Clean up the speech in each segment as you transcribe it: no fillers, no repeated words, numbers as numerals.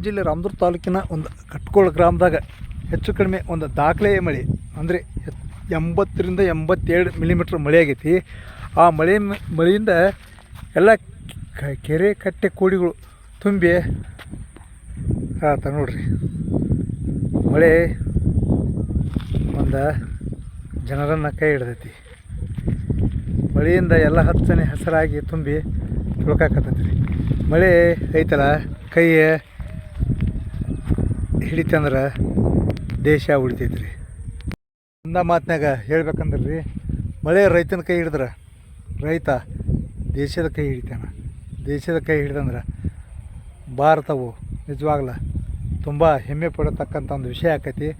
ಜಿಲ್ಲೆ ರಾಮದುರ್ಗ ತಾಲೂಕಿನ ಒಂದು ಕಟ್ಕೋಳ ಗ್ರಾಮದಾಗ ಹೆಚ್ಚು ಕಡಿಮೆ ಒಂದು ದಾಖಲೆಯ ಮಳೆ ಅಂದರೆ 80ರಿಂದ 82 ಮಿಲಿಮೀಟ್ರ್ ಮಳೆ ಆಗೈತಿ. ಆ ಮಳೆಯಿಂದ ಎಲ್ಲ ಕೆರೆ ಕಟ್ಟೆ ಕೋಡಿಗಳು ತುಂಬಿ ನೋಡ್ರಿ. ಮಳೆ ಒಂದು ಜನರನ್ನು ಕೈ ಹಿಡ್ದೈತಿ. ಮಳೆಯಿಂದ ಎಲ್ಲ ಹಚ್ಚನೆ ಹಸಿರಾಗಿ ತುಂಬಿ ತುಳ್ಕಾಕತ್ತೈತಿ ರೀ. ಮಳೆ ಐತಲ್ಲ ಕೈ ಹಿಡಿತಂದ್ರೆ ದೇಶ ಉಳಿತೈತಿ ರೀ. ಒಂದ ಮಾತಿನಾಗ ಹೇಳ್ಬೇಕಂದ್ರೆ ರೀ, ಮಳೆ ರೈತನ ಕೈ ಹಿಡಿದ್ರೆ ರೈತ ದೇಶದ ಕೈ ಹಿಡಿತಾನೆ. ದೇಶದ ಕೈ ಹಿಡ್ದಂದ್ರೆ ಭಾರತವು ನಿಜವಾಗ್ಲ ತುಂಬ ಹೆಮ್ಮೆ ಪಡತಕ್ಕಂಥ ಒಂದು ವಿಷಯ ಆಕೈತಿ.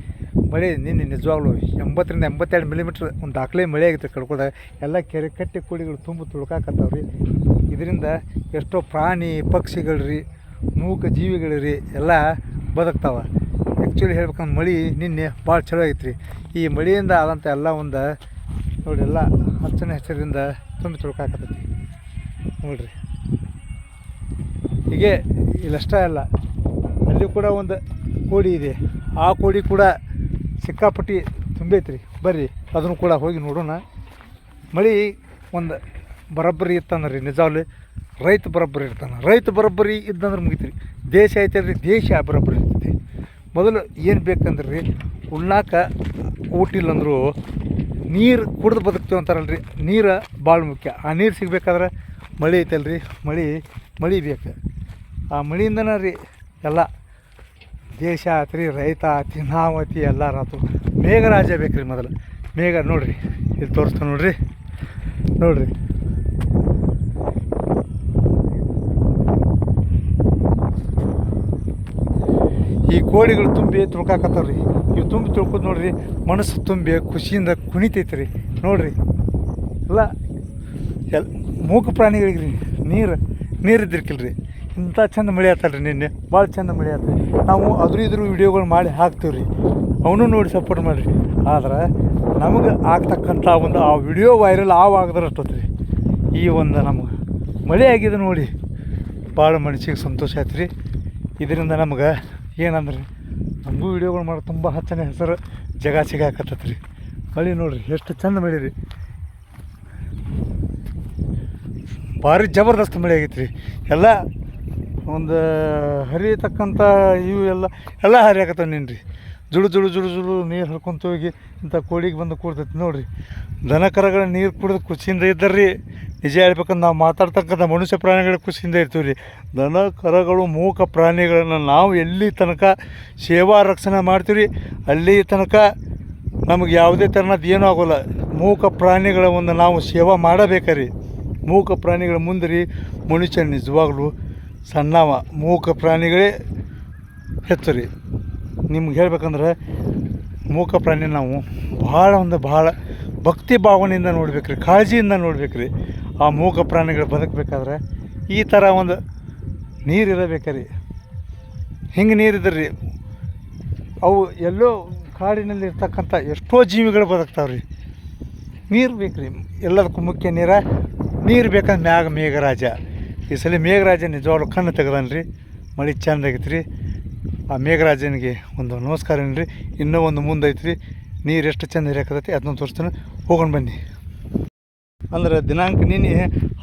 ಮಳೆ ನಿನ್ನೆ ನಿಜವಾಗ್ಲೂ 80ರಿಂದ 82 ಮಿಲಿಮೀಟ್ರ್ ಒಂದು ದಾಖಲೆ ಮಳೆ ಆಗೈತೆ ಕಡ್ಕೊಳ್ದಾಗ. ಎಲ್ಲ ಕೆರೆ ಕಟ್ಟೆ ಕೋಡಿಗಳು ತುಂಬ ತುಳ್ಕಾಕತ್ತಾವ್ರಿ. ಇದರಿಂದ ಎಷ್ಟೋ ಪ್ರಾಣಿ ಪಕ್ಷಿಗಳು ರೀ, ಮೂಕ ಜೀವಿಗಳು ರೀ ಎಲ್ಲ ಬದುಕ್ತಾವೆ. ಆ್ಯಕ್ಚುಲಿ ಹೇಳ್ಬೇಕಂದ್ರೆ ಮಳೆ ನಿನ್ನೆ ಭಾಳ ಚಲೋ ಆಗೈತೆ ರೀ. ಈ ಮಳೆಯಿಂದ ಆದಂಥ ಎಲ್ಲ ಒಂದು ನೋಡಿ ಎಲ್ಲ ಹಚ್ಚನೆ ಹಸಿರಿಂದ ತುಂಬಿ ತುಳ್ಕಾಕತ್ತೈತಿ ನೋಡಿರಿ. ಹೀಗೆ ಇಲ್ಲಷ್ಟೇ ಅಲ್ಲ, ಅಲ್ಲಿ ಕೂಡ ಒಂದು ಕೋಡಿ ಇದೆ. ಆ ಕೋಡಿ ಕೂಡ ಸಿಕ್ಕಾಪಟ್ಟಿ ತುಂಬೈತ್ರಿ. ಬರ್ರಿ ಅದನ್ನು ಕೂಡ ಹೋಗಿ ನೋಡೋಣ. ಮಳೆ ಒಂದು ಬರೋಬ್ಬರಿ ಇತ್ತಂದ್ರೆ ರೀ ನಿಜವಾಗ್ಲಿ ರೈತ ಬರೋಬ್ಬರಿ ಇರ್ತಾನೆ. ರೈತ ಬರೋಬ್ಬರಿ ಇದ್ದಂದ್ರೆ ಮುಗಿತ್ರಿ. ದೇಶ ಐತಲ್ರಿ, ದೇಶ ಬರೋಬ್ಬರಿ ಇರ್ತೈತಿ. ಮೊದಲು ಏನು ಬೇಕಂದ್ರೆ ರೀ, ಉಣ್ಣಾಕ ಊಟ ಇಲ್ಲಂದ್ರೂ ನೀರು ಕುಡ್ದು ಬದುಕ್ತೀವಿ ಅಂತಾರಲ್ರಿ. ನೀರು ಭಾಳ ಮುಖ್ಯ. ಆ ನೀರು ಸಿಗ್ಬೇಕಾದ್ರೆ ಮಳೆ ಐತಲ್ರಿ, ಮಳೆ ಬೇಕು. ಆ ಮಳೆಯಿಂದನೇ ರೀ ಎಲ್ಲ ದೇಶ ಆತ್ರಿ, ರೈತ ಆತಿ, ನಾವು ಆತಿ, ಎಲ್ಲರೂ ಆತು. ಮೇಘರಾಜ ಬೇಕು ರೀ. ಮೊದಲು ಮೇಘ ನೋಡಿರಿ, ಇಲ್ಲಿ ತೋರಿಸ್ತಾನೆ ನೋಡಿರಿ. ಈ ಕೋಡಿಗಳು ತುಂಬಿ ತುಳ್ಕಾಕತ್ತಾವ್ರಿ. ಇವು ತುಂಬಿ ತುಳ್ಕೋದು ನೋಡ್ರಿ, ಮನಸ್ಸು ತುಂಬಿ ಖುಷಿಯಿಂದ ಕುಣಿತೈತೆ ರೀ. ನೋಡಿರಿ ಎಲ್ಲ ಮೂಕ ಪ್ರಾಣಿಗಳಿಗೆ ರೀ ನೀರಿದ್ದಿರ್ಕಿಲ್ರಿ. ಇಂಥ ಚಂದ ಮಳೆ ಆತಲ್ರಿ. ನಿನ್ನೆ ಭಾಳ ಚಂದ ಮಳೆ ಆತ. ನಾವು ಇದ್ರ ವಿಡಿಯೋಗಳು ಮಾಡಿ ಹಾಕ್ತೀವಿ ರೀ. ಅವನು ನೋಡಿ ಸಪೋರ್ಟ್ ಮಾಡಿರಿ. ಆದ್ರೆ ನಮಗೆ ಆಗ್ತಕ್ಕಂಥ ಒಂದು ಆ ವಿಡಿಯೋ ವೈರಲ್ ಆಗದ್ರೆ ಅಷ್ಟೊತ್ತು ರೀ. ಈ ಒಂದು ನಮಗೆ ಮಳೆ ಆಗಿದೆ ನೋಡಿ, ಭಾಳ ಮನಸ್ಸಿಗೆ ಸಂತೋಷ ಆಯ್ತು ರೀ. ಇದರಿಂದ ನಮ್ಗೆ ಏನಂದ್ರೆ ನಮಗೂ ವಿಡಿಯೋಗಳು ಮಾಡಿ ತುಂಬ ಹಚ್ಚನೆ ಹೆಸರು ಸಿಗಾಕತ್ತೈತೆ ರೀ. ಮಳೆ ನೋಡಿರಿ ಎಷ್ಟು ಚಂದ ಮಳೆ ರೀ. ಭಾರಿ ಜಬರ್ದಸ್ತ್ ಮಳೆ ಆಗೈತೆ ರೀ. ಎಲ್ಲ ಒಂದು ಹರಿಯತಕ್ಕಂಥ ಇವು ಎಲ್ಲ ಹರಿಯಾಕತ್ತವ ನಿನ್ರಿ. ಜುಳು ನೀರು ಹರ್ಕೊಂತ ಹೋಗಿ ಇಂಥ ಕೋಡಿಗೆ ಬಂದು ಕೂಡ್ತೈತಿ ನೋಡಿರಿ. ದನ ಕರಗಳ ನೀರು ಕುಡಿದು ಖುಷಿಯಿಂದ ಇದ್ದಾರ್ರಿ. ನಿಜ ಹೇಳ್ಬೇಕಂದ್ರೆ ನಾವು ಮಾತಾಡ್ತಕ್ಕಂಥ ಮನುಷ್ಯ ಪ್ರಾಣಿಗಳ ಖುಷಿಯಿಂದ ಇರ್ತೀವಿ ರೀ. ದನ ಕರಗಳು ಮೂಕ ಪ್ರಾಣಿಗಳನ್ನು ನಾವು ಎಲ್ಲಿ ತನಕ ಸೇವಾ ರಕ್ಷಣೆ ಮಾಡ್ತೀವಿ ರೀ, ಅಲ್ಲಿ ತನಕ ನಮಗೆ ಯಾವುದೇ ಥರನದ್ದು ಏನೂ ಆಗೋಲ್ಲ. ಮೂಕ ಪ್ರಾಣಿಗಳ ಒಂದು ನಾವು ಸೇವಾ ಮಾಡಬೇಕ್ರಿ. ಮೂಕ ಪ್ರಾಣಿಗಳ ಮುಂದೆ ರೀ ಮನುಷ್ಯ ನಿಜವಾಗ್ಲೂ ಸಣ್ಣವ. ಮೂಕ ಪ್ರಾಣಿಗಳೇ ಹೆಚ್ಚು ರೀ. ನಿಮ್ಗೆ ಹೇಳ್ಬೇಕಂದ್ರೆ ಮೂಕ ಪ್ರಾಣಿ ನಾವು ಭಾಳ ಭಕ್ತಿ ಭಾವನೆಯಿಂದ ನೋಡ್ಬೇಕು ರೀ, ಕಾಳಜಿಯಿಂದ ನೋಡ್ಬೇಕು ರೀ. ಆ ಮೂಕ ಪ್ರಾಣಿಗಳು ಬದುಕಬೇಕಾದ್ರೆ ಈ ಥರ ಒಂದು ನೀರು ಇರಬೇಕ್ರಿ. ಹಿಂಗೆ ನೀರಿದ್ರೆ ರೀ ಅವು ಎಲ್ಲೋ ಕಾಡಿನಲ್ಲಿ ಇರ್ತಕ್ಕಂಥ ಎಷ್ಟೋ ಜೀವಿಗಳು ಬದುಕ್ತಾವೆ ರೀ. ನೀರು ಬೇಕು ರೀ. ಎಲ್ಲದಕ್ಕೂ ಮುಖ್ಯ ನೀರು ಬೇಕಂದ್ರೆ ಮೇಘರಾಜ. ಈ ಸಲ ಮೇಘರಾಜ ನಿಜವಾಗ್ಲೂ ಕಣ್ಣು ತೆಗ್ದಾನೆ ರೀ. ಮಳೆ ಚಂದ ಆಗೈತೆ ರೀ. ಆ ಮೇಘರಾಜನಿಗೆ ಒಂದು ನಮಸ್ಕಾರ ರೀ. ಇನ್ನೂ ಒಂದು ಮುಂದೆ ಐತೆ ರೀ. ನೀರು ಎಷ್ಟು ಚಂದ ಹರಿಯಾಕತ್ತೈತಿ ಅದನ್ನು ತೋರಿಸ್ತಾನೆ, ಹೋಗೋಣ ಬನ್ನಿ. ಅಂದ್ರೆ ದಿನಾಂಕ ನಿನ್ನೆ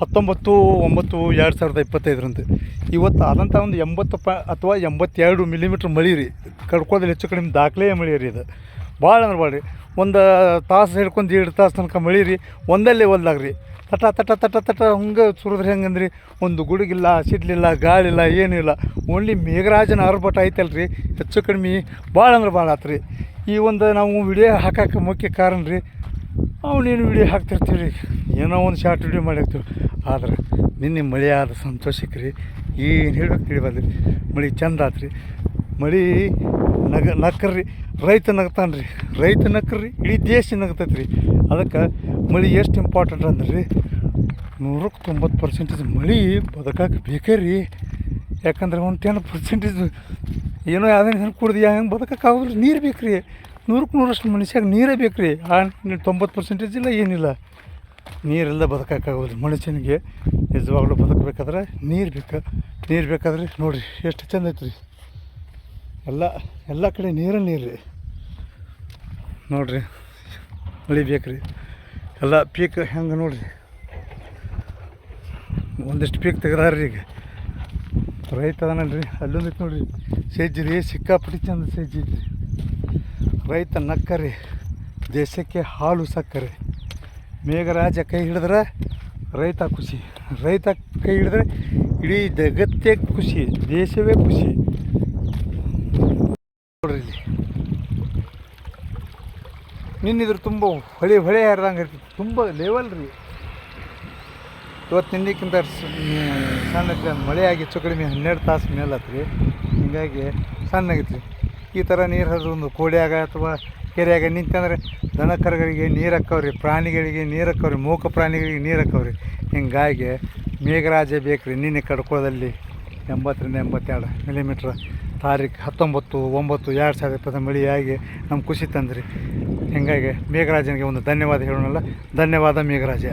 19/9/2025 ಇವತ್ತು ಆದಂಥ ಒಂದು 80 ಅಥವಾ 82 ಮಿಲಿಮೀಟ್ರ್ ಮಳೆ ರೀ. ಕಡ್ಕೋದಲ್ಲಿ ಹೆಚ್ಚು ಕಡಿಮೆ ದಾಖಲೆಯ ಮಳೆ ರೀ. ಇದು ಭಾಳ ಅಂದ್ರೆ ಭಾಳ ರೀ. ಒಂದು ತಾಸು ಹಿಡ್ಕೊಂಡು 1.5 ತಾಸು ತನಕ ಮಳೆ ರೀ. ಒಂದಲ್ಲೇ ಹೊಲ್ದಾಗ ರೀ ತಟ ಹಂಗೆ ಸುರಿದ್ರೆ ಹೆಂಗಂದ್ರಿ, ಒಂದು ಗುಡುಗಿಲ್ಲ, ಸಿಡ್ಲಿಲ್ಲ, ಗಾಳಿಲ್ಲ, ಏನಿಲ್ಲ. ಓನ್ಲಿ ಮೇಘರಾಜನ ಆರ್ಭಟ ಐತಲ್ರಿ. ಹೆಚ್ಚು ಕಡಿಮೆ ಭಾಳ ಅಂದ್ರೆ ಭಾಳ ಆತ್ರಿ. ಈ ಒಂದು ನಾವು ವಿಡಿಯೋ ಹಾಕೋಕೆ ಮುಖ್ಯ ಕಾರಣ ರೀ, ಅವನೇನು ವಿಡಿಯೋ ಹಾಕ್ತಿರ್ತೀವಿ ರೀ, ಏನೋ ಒಂದು ಶಾರ್ಟ್ ವಿಡಿಯೋ ಮಾಡಿ ಹಾಕ್ತೀವಿ. ಆದ್ರೆ ನಿನ್ನೆ ಮಳೆ ಆದ ಸಂತೋಷಕ್ಕೆ ರೀ ಏನು ಹೇಳ್ಬೇಕು ತಿಳಿಬಾರ್ದು. ಮಳೆ ಚಂದ ಆತ್ರಿ. ಮಳೆ ನಕ್ಕರ್ರಿ, ರೈತ ನಗ್ತಾನೆ ರೀ. ರೈತ ನಕ್ಕರ್ರಿ, ಇಡೀ ದೇಶ ನಗ್ತೈತೆ ರೀ. ಅದಕ್ಕೆ ಮಳೆ ಎಷ್ಟು ಇಂಪಾರ್ಟೆಂಟ್ ಅಂದ್ರೆ ರೀ, 190% ಮಳೆ ಬದುಕಕ್ಕೆ ಬೇಕೇ ರೀ. ಯಾಕಂದ್ರೆ ಒಂದು 10% ಏನೋ ಯಾವುದೇ ಹೆಂಗೆ ಕುಡ್ದು ಹೆಂಗೆ ಬದುಕಕ್ಕಾಗೋದ್ರಿ. ನೀರು ಬೇಕು ರೀ. 100% ಮನುಷ್ಯಾಗ ನೀರೇ ಬೇಕು ರೀ. ಆ 90% ಇಲ್ಲ, ಏನಿಲ್ಲ. ನೀರೆಲ್ಲ ಬದುಕಕ್ಕಾಗೋದು ಮನುಷ್ಯನಿಗೆ. ನಿಜವಾಗ್ಲೂ ಬದುಕಬೇಕಾದ್ರೆ ನೀರು ಬೇಕಾದ್ರೆ ನೋಡಿರಿ ಎಷ್ಟು ಚಂದ ಐತೆ ರೀ. ಎಲ್ಲ ಕಡೆ ನೀರು ರೀ ನೋಡಿರಿ. ಮಳೆ ಬೇಕು ರೀ. ಎಲ್ಲ ಪೀಕ್ ಹೆಂಗೆ ನೋಡಿರಿ, ಒಂದಿಷ್ಟು ಪೀಕ್ ತೆಗ್ದಾರ್ರಿ. ಈಗ ರೈತ ಅದನಲ್ರಿ, ಅಲ್ಲೊಂದಿತ್ತು ನೋಡಿರಿ ಸಜ್ಜಿ ರೀ, ಸಿಕ್ಕಾಪಟ್ಟಿ ಚಂದ ಸಜ್ಜಿ ಐತ್ರಿ. ರೈತ ನಕ್ಕರಿ ದೇಶಕ್ಕೆ ಹಾಲು ಸಕ್ಕರೆ. ಮೇಘರಾಜ ಕೈ ಹಿಡಿದ್ರೆ ರೈತ ಖುಷಿ, ರೈತ ಕೈ ಹಿಡಿದ್ರೆ ಇಡೀ ಜಗತ್ತೇ ಖುಷಿ, ದೇಶವೇ ಖುಷಿ. ನೋಡ್ರಿ ಇಲ್ಲಿ ನಿನ್ನಿದ್ರು ತುಂಬ ಹೊಳೆ ಹರಿದಂಗೆ ಇರ್ತಿತ್ತು, ತುಂಬ ಲೆವೆಲ್ ರೀ. ಇವತ್ತು ನಿನ್ನೆಕ್ಕಿಂತ ಸಣ್ಣ ಮಳೆ ಆಗಿ ಹೆಚ್ಚು ಕಡಿಮೆ 12 ತಾಸು ಮೇಲತ್ರಿ. ಹೀಗಾಗಿ ಸಣ್ಣಾಗಿತ್ತು ರೀ. ಈ ಥರ ನೀರು ಹರಿದು ಒಂದು ಕೋಡ್ಯಾಗ ಅಥವಾ ಕೆರೆಯಾಗ ನಿಂತಂದ್ರೆ ದನ ಕರುಗಳಿಗೆ ನೀರು ಹಾಕವ್ರಿ, ಪ್ರಾಣಿಗಳಿಗೆ ನೀರು ಹಾಕವ್ರಿ, ಮೂಕ ಪ್ರಾಣಿಗಳಿಗೆ ನೀರು ಹಾಕವ್ರಿ. ಹಿಂಗಾಗಿ ಮೇಘರಾಜ ಬೇಕು ರೀ. ನಿನ್ನೆ ಕಡ್ಕೋಳದಲ್ಲಿ 80-82 ಮಿಲಿಮೀಟ್ರ್ ತಾರೀಕು 19/9/2020 ಮಳೆಯಾಗಿ ನಮ್ಗೆ ಖುಷಿ ತಂದ್ರಿ. ಹೀಗಾಗಿ ಮೇಘರಾಜನಿಗೆ ಒಂದು ಧನ್ಯವಾದ ಹೇಳೋಣಲ್ಲ. ಧನ್ಯವಾದ ಮೇಘರಾಜ.